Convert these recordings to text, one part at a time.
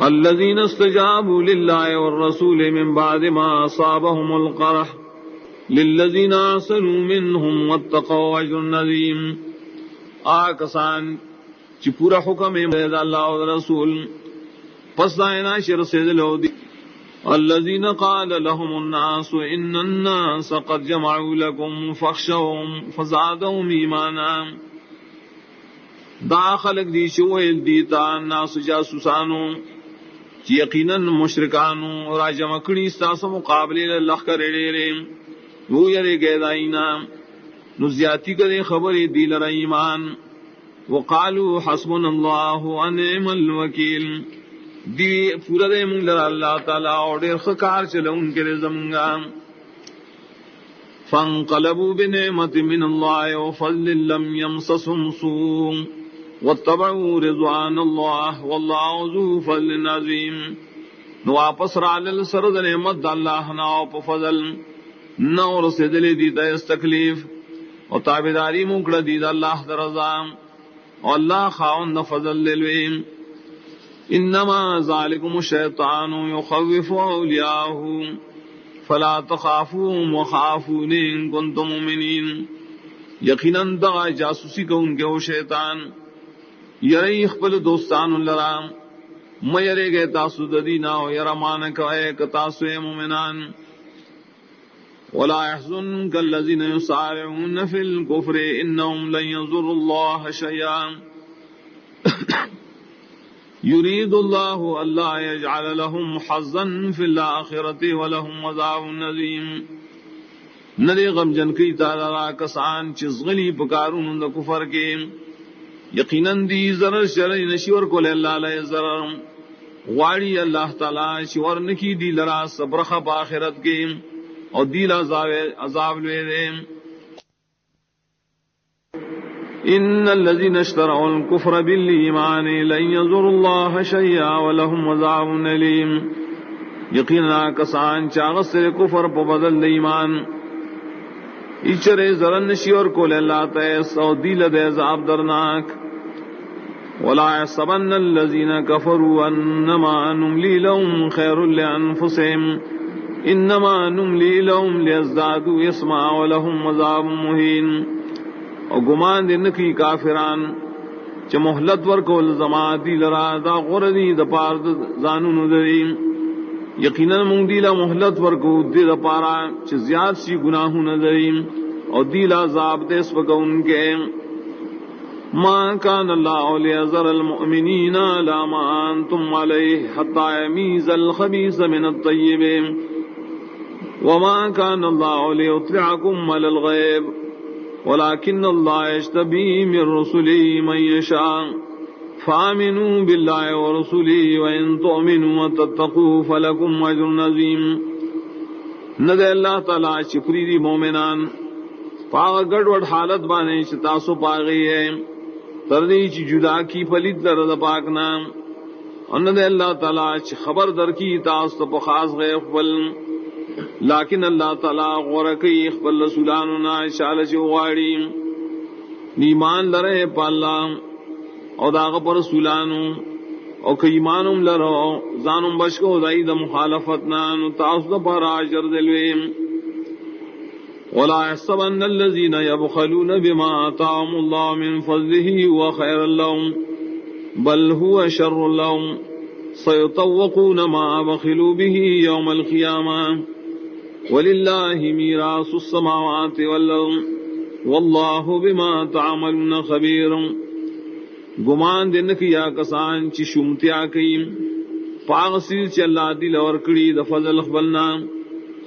الذين استجابوا لله والرسول من بعد ما أصابهم القرح للذين أحسنوا منهم واتقوا أجر عظيم. آکسان چی پورا حکم ہے اللہ و رسول پس دائنا شر سے دلو دی. الذين قال لهم الناس ان الناس قد جمعوا لكم فاخشوهم فزادهم ایمانا. دا خلق دی شویل دیتا الناس جاسوسانو چی یقیناً مشرکانو راجم اکڑی ستاس مقابلے اللہ کرے رے وہ یرے گئے دائینا نزیاتی کرے خبری دی لر ایمان. وقالوا حسبنا اللہ ونعم الوکیل دی پورا دے منگ لر اللہ تعالی اور دیر خکار چلے ان کے رزمگا. فانقلبوا بنعمت من اللہ وفضل لم يمسسهم سوء واتبعوا رضوان اللہ واللہ ذو فضل عظیم. نو واپس رالل سرد نعمت اللہ ناو پا فضل نو رسدلی دیتا اس تکلیف اور تابداری مکڑ دیتا اللہ درزام اور اللہ خاون فضل للویم. انما ذالکم الشیطان یخوف اولیاءہ فلا تخافوهم وخافون ان کنتم مؤمنین. یقیناً دغا جاسوسی کو ان کے وہ شیطان یرئی اخبل دوستان اللرام میرے گئے تاسو ددینا و یرمانک ایک تاسو مومنان. ولا يحزنك الذين يسارعون في الكفر انهم لن يضروا الله شيئا يريد الله الا يجعل لهم حظا في الاخره ولهم عذاب عظيم. نری غم جن کی تعالی کسان چزغلی پکارون د کفر کے یقیناً دی ضرر شرع نشور کو اللہ علیہ ضرر واڑی اللہ تعالی شور نکی دی لرا صبر خ آخرت کے اور دیل عذاب لے دے. ان الذين اشتروا الكفر بالایمان لن يضروا الله شيئا ولهم عذاب الیم. یقینا کسان چاغس سے کفر په بدل ایمان اچرے زرن شیور کو اللہ تعالی سو دیل دے عذاب درناک. ولا يحسبن الذين كفروا انما نملي لهم خير لانفسهم انما نملی لهم لیزدادوا اسما ولهم عذاب مہین. اور گمان دن کی کافران چ مہلت ور کو زما دی لرا دا غردی د پار زانون دریم. یقینا من دی لا مہلت ور کو دی د پارا چ زیاد سی گناہوں نظریم اور دی لا عذاب دس بکون کے. ما کان اللہ لیذر المؤمنین لا ما انتم علیہ حتی یمیز الخبیث من الطیب وما كان الله ليطلعكم على الغيب ولكن الله يجتبي من رسله من يشاء فآمنوا بالله ورسله وإن تؤمنوا وتتقوا فلكم أجر عظيم. ندے اللہ تعالی شکری دی مومنان پاغ گڑوڑ حالت بانے تاسو پاگئی ہے تردی چی جدا کی پلید لرد پاکنا. اور ندے اللہ تعالی خبر در کی تاس تو خاص غیب بل لیکن اللہ تعالی غورکی اخبر رسولاننا شالچ غاڑی نیمان لرے پا اللہ او داغ پر رسولانو او که ایمانم لرو زانم بشکو دائی دا مخالفتنا نتاس دا پر عجر دلویم. ولا يحسبن الذين يبخلون بما آتاهم الله من فضله هو خير لهم بل هو شر لهم سيطوقون ما بخلوا به يوم القيامة وللہ میراث السماوات والارض واللہ بما تعملون خبیر. گمان دن کیا کسان چی شمتیا کئی پاغسیر چی اللہ دل اور کڑی دا فضل خبلنا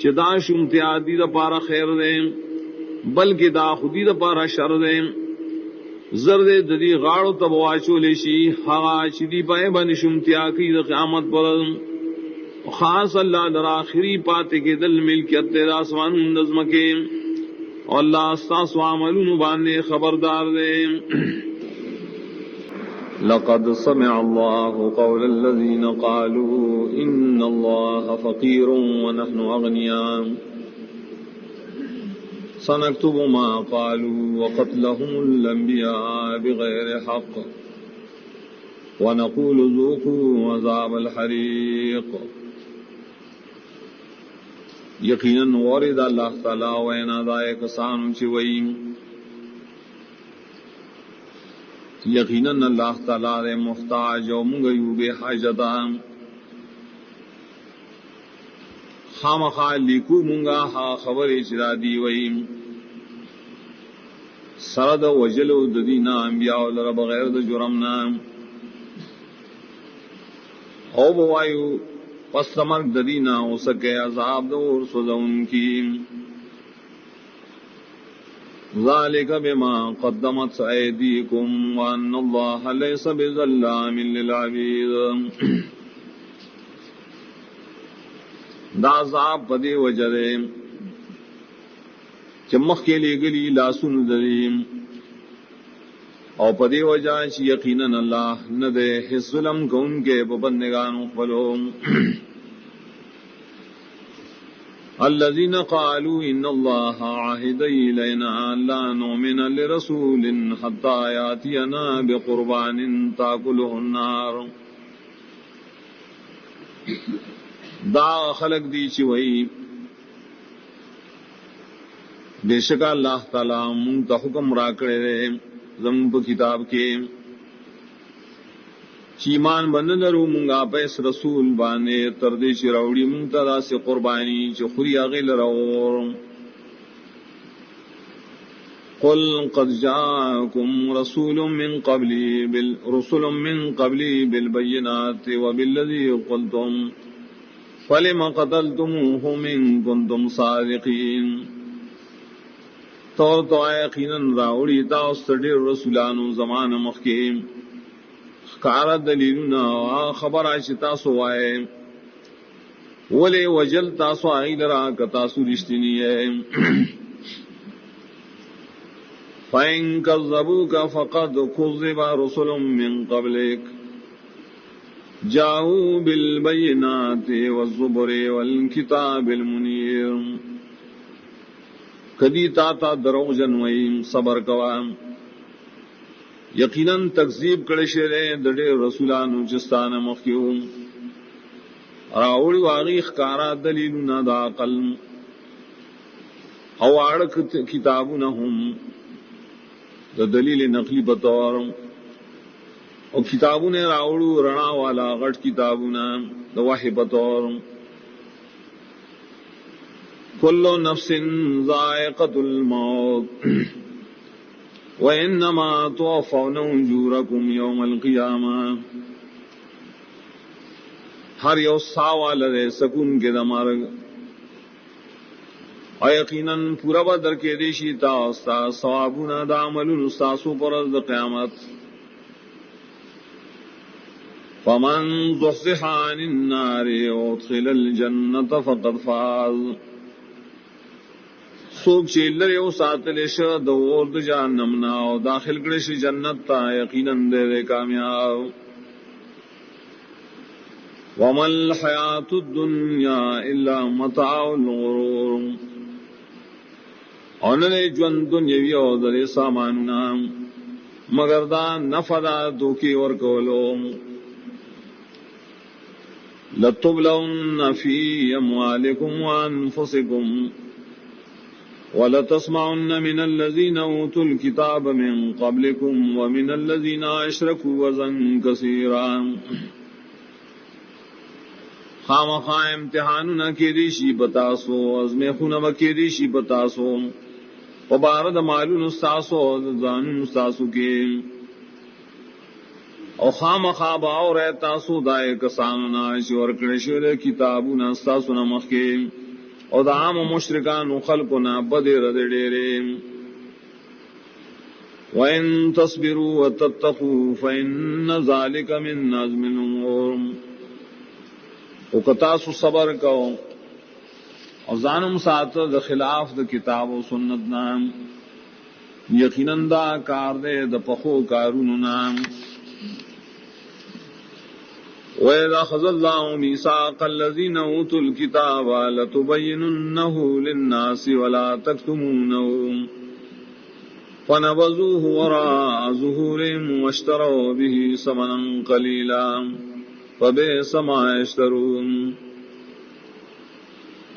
چی دا شمتیا دی دا پارا خیر دے بلکہ دا خودی دا پارا شر دے. زرد ددی غاڑو تبواچو لیشی حغا چی دی پائے بن شمتیا کئی دا قیامت پر خاص اللہ در آخری پاتے کے دل ملکیت تیرا آسمان نظم کے اور اللہ استاس و عملون بانے خبردار دے. لقد سمع الله قول الذين قالوا إن الله فقير ونحن أغنياء سنكتب ما قالوا وقتلهم الأنبياء بغير حق ونقول ذوقوا عذاب الحریق. یقیناً ورد اللہ تعالی وینا دائے کسان چوئی یقیناً اللہ تعالی دے محتاج و منگیو بے حاجتا خامخا لیکو منگا ہا خبری چرا دیوئی سرد وجلو ددینا انبیاء لر بغیر د جرمنا او بوایو پس مرگ ددینا ہو سکے عذاب دور سزون کی. ذالک بما قدمت ایدیکم وان اللہ لیس بظلام للعبید. دا عذاب پدے وجرے چمخ کے لئے گلی لاسن دریم او پدے وجہ چی یقیناً اللہ ندے حس ظلم کو ان کے پبندگان خلو. الذین قالوا ان اللہ عہد الینا لا نؤمن لرسول حتی یاتینا بقربان تاکلہ النار. دا خلق دی چی وئی بے شکا اللہ تعالی منتا حکم را کرے رہے زمین پا کتاب کے چیمان بند درو منگا پیس رسول بانے تردی چی روڑی منتدا سے قربانی چی خوری آغیل رو. قل قد جاءکم رسول من قبلی بالبینات وبالذی قلتم فلم قتلتموه من کنتم صادقین. طور تو یقیناً راوڑی تاست ڈیر رسولانو زمان مخیم کارا دلیلنا خبر آشی تاسو آئے ولی وجل تاسو آئی لرا کتاسو رشتنی ہے. فَإِن كَذَّبُوكَ فَقَدْ كُذِّبَ رُسُلٌ مِّن قَبْلِكَ جَاءُوا بِالْبَيِّنَاتِ وَالزُّبُرِ وَالْكِتَابِ الْمُنِيرِ. کدی تا دروغ جنوئی صبر کوام یقیناً تکذیب کڑے شیرے دڑے رسولانو جستان مخیوم راوڑی واغی خکارا دلیلنا دا عقل او آڑک کتابنا ہم دا دلیل نقلی بطور او کتابنے راوڑو رنا والا غٹ کتابنا دا وحی بطور. کل نفس ذائقۃ الموت وَإِنَّمَا تُوَفَّوْنَ أُجُورَكُمْ يَوْمَ الْقِيَامَةِ. ہر یو ساوا لرے سکون کے دمارگ اور یقیناً پورا بدر کے دیشی تا استاد ثوابنا دا عمل استاسو پر از قیامت. فَمَنْ زُحْزِحَ عَنِ النَّارِ وَأُدْخِلَ الْجَنَّةَ فَقَدْ فَازَ. سوک چیلر یو ساتلش دور د جہنم نا او داخل کرش جنت تا یقیناً دے دے کامیاب. وَمَا الْحَيَاةُ الدُّنْيَا إِلَّا مَتَاعُ الْغُرُورِ. اونلے جون دنیاوی او در ساماننا مگر دا نفدا دوکی ورکولو. لَتُبْلَوْنَ فِي أَمْوَالِكُمْ وَأَنفُسِكُمْ وَلَتَسْمَعُنَّ مِنَ الَّذِينَ أُوتُوا الْكِتَابَ مِنْ قَبْلِكُمْ وَمِنَ الَّذِينَ أَشْرَكُوا أَذًى كَثِيرًا. خامخا امتحاننا کی ریشی بتاسو ازمیخونا بکی ریشی بتاسو وبارد مالون استاسو زانون استاسو کے او خامخا باو رہتاسو دائے کساننا شور کرشور کتابونا استاسونا مخی او دا عام مشرکان خلقنا بدر ڈیرے. وَإِن تَصْبِرُوا وَتَتَّقُوا فَإِنَّ ذَلِكَ مِنْ عَزْمِ الْأُمُورِ. او کتاسو صبر کو او زانم ساتھ دا خلاف دا کتاب و سنت نام یقیناً دا کار دے دا پخو کارون نام. وَإِذَا أَخَذَ اللَّهُ مِيثَاقَ الَّذِينَ أُوتُوا الْكِتَابَ لَتُبَيِّنُنَّهُ لِلنَّاسِ وَلَا تَكْتُمُونَهُ. فنبذوه وراء ظهورهم واشتروا به ثمنا قليلا فبئس ما يشترون.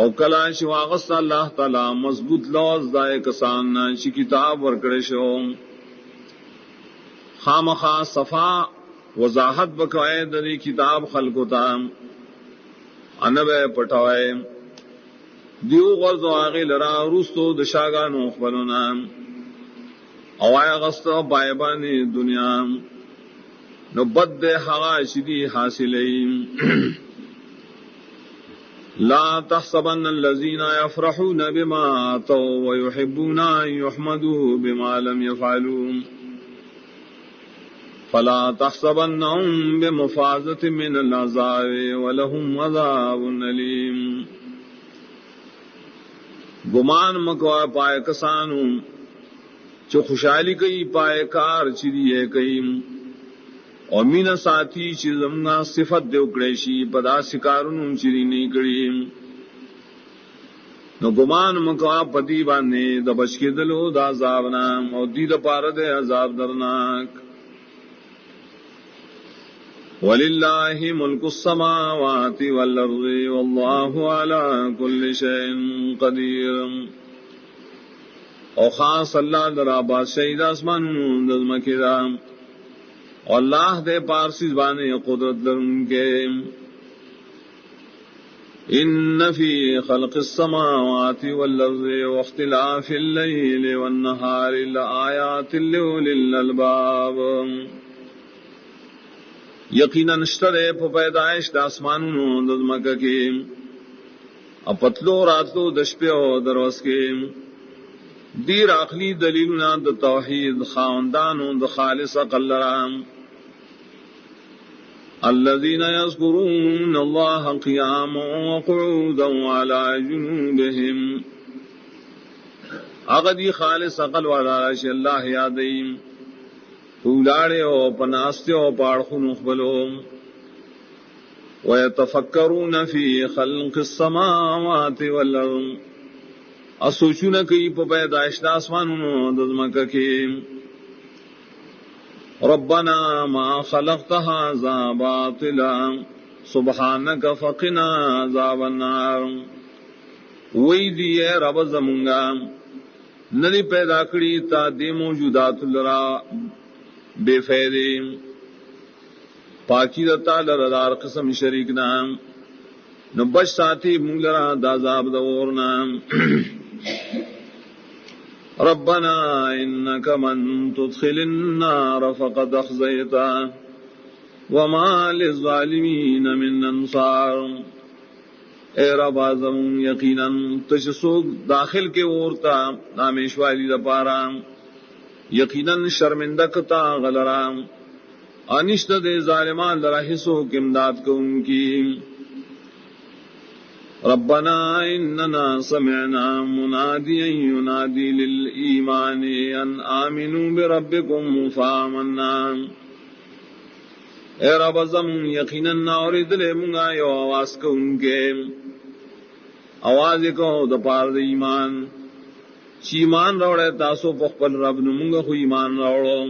او کلا چې واغست الله تعالی مضبوط لوز دای کسان چې کتاب ورکړې شو خامخا صفا وضاحت بکوائے دری کتاب خلقو تا انبے پٹھوائے دیو غرض و آغی لرا روستو دشاگانو خبلونا اوائے غست و بائبانی دنیا نو بد دے حغا شدی حاصلیم. لا تحسبن الذين يفرحون بما آتوا ويحبون أن يحمدوا بما لم يفعلوا فلا تحسبنهم بمفازة من العذاب ولهم عذاب أليم. گمان مکوا پائے کسانو چو خوشحالی کئی پائے کار چریے کئی اور مین ساتھی چیزمگا صفت دے اکڑیشی پدا سکارن چری نہیں کڑی نو گمان مکوا پتی بانے دبچ کے دلو دا عذابنا اور دید پارد عذاب درناک. وَلِلَّهِ مُلْكُ السَّمَاوَاتِ وَالْأَرْضِ وَاللَّهُ عَلَى كُلِّ شَيْءٍ قَدِيرٌ. اور خاص اللہ درا بادشاہی دا اسمان دزمکی دا اور اللہ دے پارسی زبانے قدرت لرن کے. ان فی خلق السماوات والارض واختلاف اللیل والنہار لآیات لأولی الالباب. یقیناً نشترے پا پیدائش دا اسمانونو دزمکہ کے اپتلو راتلو دشپیو دروس کے دیر عقلی دلیلنا دا توحید خاندانو دا خالص عقل لرام. الذين يذكرون الله قياما وقعودا وعلى جنوبهم اغدی خالص عقل والا شی اللہ یادیم پولاڑے او پناستے او پاڑخن اخبلو ويتفکرون فی خلق السماوات والارض اسوچون کی پیدائش آسمانوں دزمکہ کی. ربنا ما خلقت هذا باطلا سبحانك فقنا عذاب النار. وہی دیے رب زمونگا نلی پیدا کری تا دی موجودات لرا بے فیدے پاکی دتا لردار قسم شریک نام نو بچ ساتھی مونگ لرا دازاب دورنا. ربنا انك من تدخل النار فقد اخزيته وما للظالمين من انصار. اے رب اعظم یقینا تشسوک داخل کے اورتا نامیشوالی دپارا یقینا شرمندکتا غلرا انشت دے ظالمان لرحسو امداد کو ان کی. ربنا اننا سمعنا مناديا ينادي للإيمان ان آمنوا بربكم فآمنا. اے رب زم یقینا ناورد لے منگا یو آواز کو ان کے آواز کو دپار دے ایمان چی ایمان روڑے تاسو پخپل رب نمونگا خو ایمان روڑو.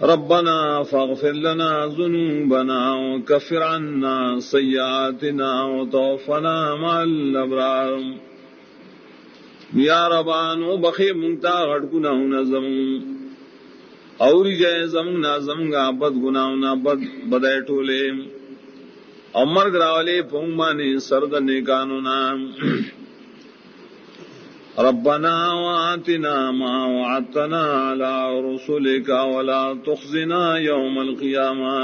ربنا فاغفر لنا ذنوبنا وكفر عنا سيئاتنا وتوفنا مع الابرار. یا ربانو بخی منگتا غٹ گناہونا زمون اوری جائے زمونا زمگا بد گناہونا بدے ٹولے امر گراولے پونگمانی سرد نیکانونا. ربنا وآتنا ما وعدتنا على رسلك ولا تخزنا يوم القيامة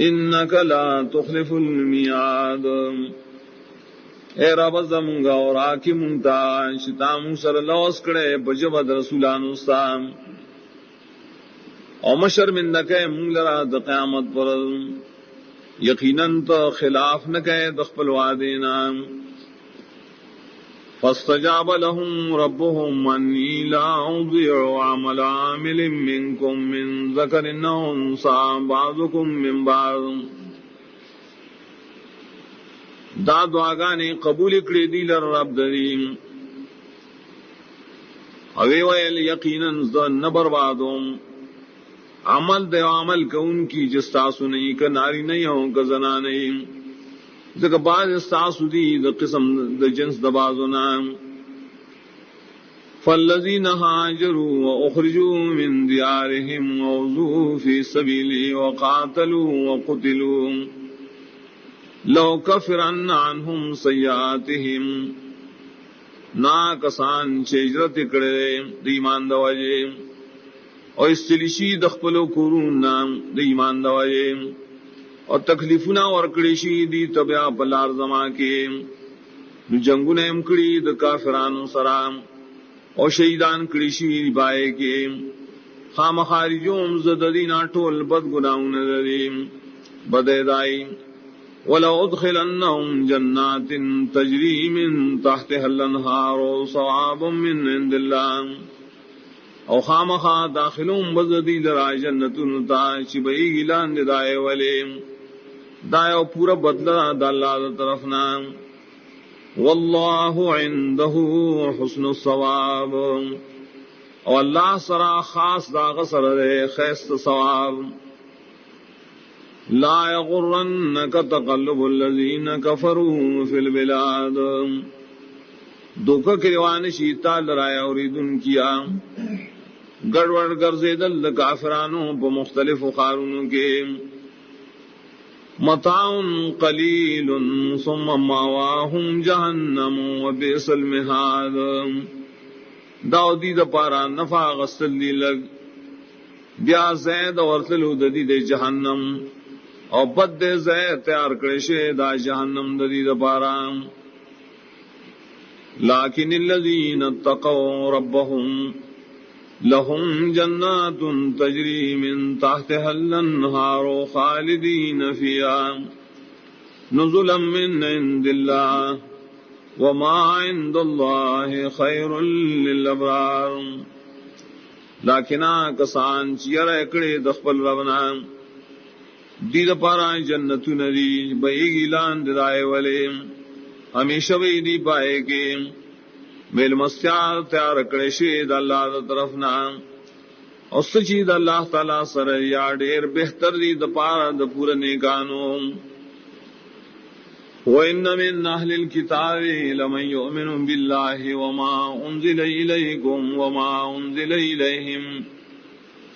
إنك لا تخلف الميعاد. اے رب زمونگا اور آکی منتا شتا موسر لوس کڑے بجبد رسولانو سام او مشرمندکے مونگ لرا دا قیامت پر یقیناً تو خلاف نکے دخپل وعدینا. فاستجاب لهم ربهم أني لا أضيع عمل عامل منكم من ذكر أو أنثى بعضكم من بعض. دا دعاگانے قبول کړې دي لر رب دریم اوی ویل یقیناً نہ بربادوم عمل دے عمل کا ان کی جستاسو نہیں کا ناری نہیں ہوں کا زنا نہیں ذکر بعض استاسو دی دا قسم دا جنس دا بازو نام فالذین ہاجروا واخرجوا من دیارہم ووضوا فی سبیلی وقاتلوا وقتلوا لو کفرن عنہم سیئاتہم نا کسان چیجرت کرے دیمان دواجے اور استلیشی دخپلو قرون نام دیمان دواجے اور تکلیفنا ورکڑیشی دی تبیا پلار زما کے جنگو نے امکڑی د کافرانو سرام اور شہیدان کڑیشی بائے کے خام خارجوم زددینا ٹول بد گناہون دریم بدیدائی وَلَوْ أُدْخِلَنَّهُمْ جَنَّاتٍ تَجْرِي مِن تَحْتِهَا الْأَنْهَارُ ثَوَابٌ مِّنْ عِندِ اللَّهِ او خامخا داخلون بزدی درا جنتون تا چبئی گلان دائے والے دائے و پورا بدلہ دا اللہ دا طرفنا واللہ عنده حسن الثواب او اللہ سرا خاص دا غسر دے خیست ثواب لا یغرنک تقلب الذین کفروا فی البلاد دھوکہ کروان شیتا لرائے اوریدن کیا گڑوڑ گرزیدل کافرانوں پا مختلف خارونوں کے متاع قلیل ثم ماواہم جہنم وبئس المہاد داودی دا پارا نفع غسل دی لگ بیا زید ورتلو ددی دے جہنم اور بد دے زید تیار کرشے دا جہنم ددی دا پارا لیکن الذین اتقوا ربهم لهم جنات تجری من تحتها الانہار خالدین فیہا نزلا من عند اللہ وما عند اللہ خیر للابرار لیکن کسان چیر اکڑے دخبل ربنا دید پارا جنتو ندی بئی گیلان ددائے والے ہمیشہ بھی دی پائے کے میل مستیار تیار کڑشی دا اللہ دا طرفنا اور سچی دا اللہ تعالی سر یا ڈیر بہتر دی دا پارا دا پورا نیکانو وَإِنَّ مِنْ أَهْلِ الْكِتَابِ لَمَنْ يُؤْمِنُ بِاللَّهِ وَمَا أُنزِلَ إِلَيْكُمْ وَمَا أُنزِلَ إِلَيْهِمْ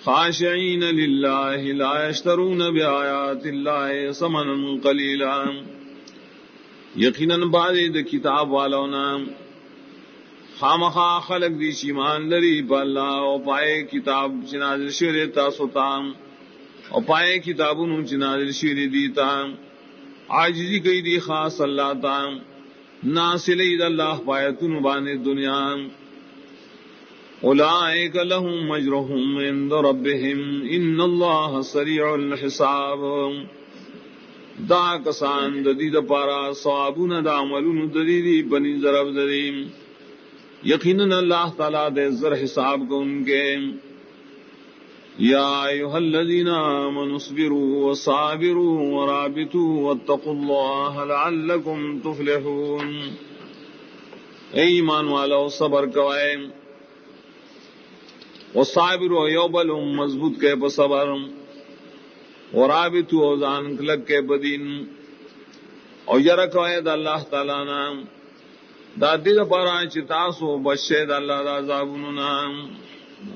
خَاشِعِينَ لِلَّهِ لَا يَشْتَرُونَ بِآيَاتِ اللَّهِ ثَمَنًا قَلِيلًا یقیناً بعض دا کتاب والونا خامخا خلق دی شیمان لری پا اللہ او پائے کتاب چنازل شیر تاسو تام او پائے کتابونو چنازل شیر دیتا عاجزی کئی دی خاص اللہ تام ناصلی دا اللہ پایتون بانے دنیا اولئک لهم اجرهم عند ربهم ان اللہ سریع الحساب دا کسان ددی دا پارا ثوابون دا عملون ددی بنی ضرب ددیم یقیناً اللہ تعالیٰ دے زر حساب کو ان کے یا ایہا الذین آمنوا اصبروا وصابروا ورابطوا واتقوا اللہ لعلکم تفلحون اے ایمان والو صبر کوائے وصابروا یوبلهم مضبوط کے بصبر ورابطوا اوزان کلک کے بدین اور یرکوائے دا اللہ تعالیٰ نام دا دل پارا چتاسو بشید اللہ دا عذابونو نام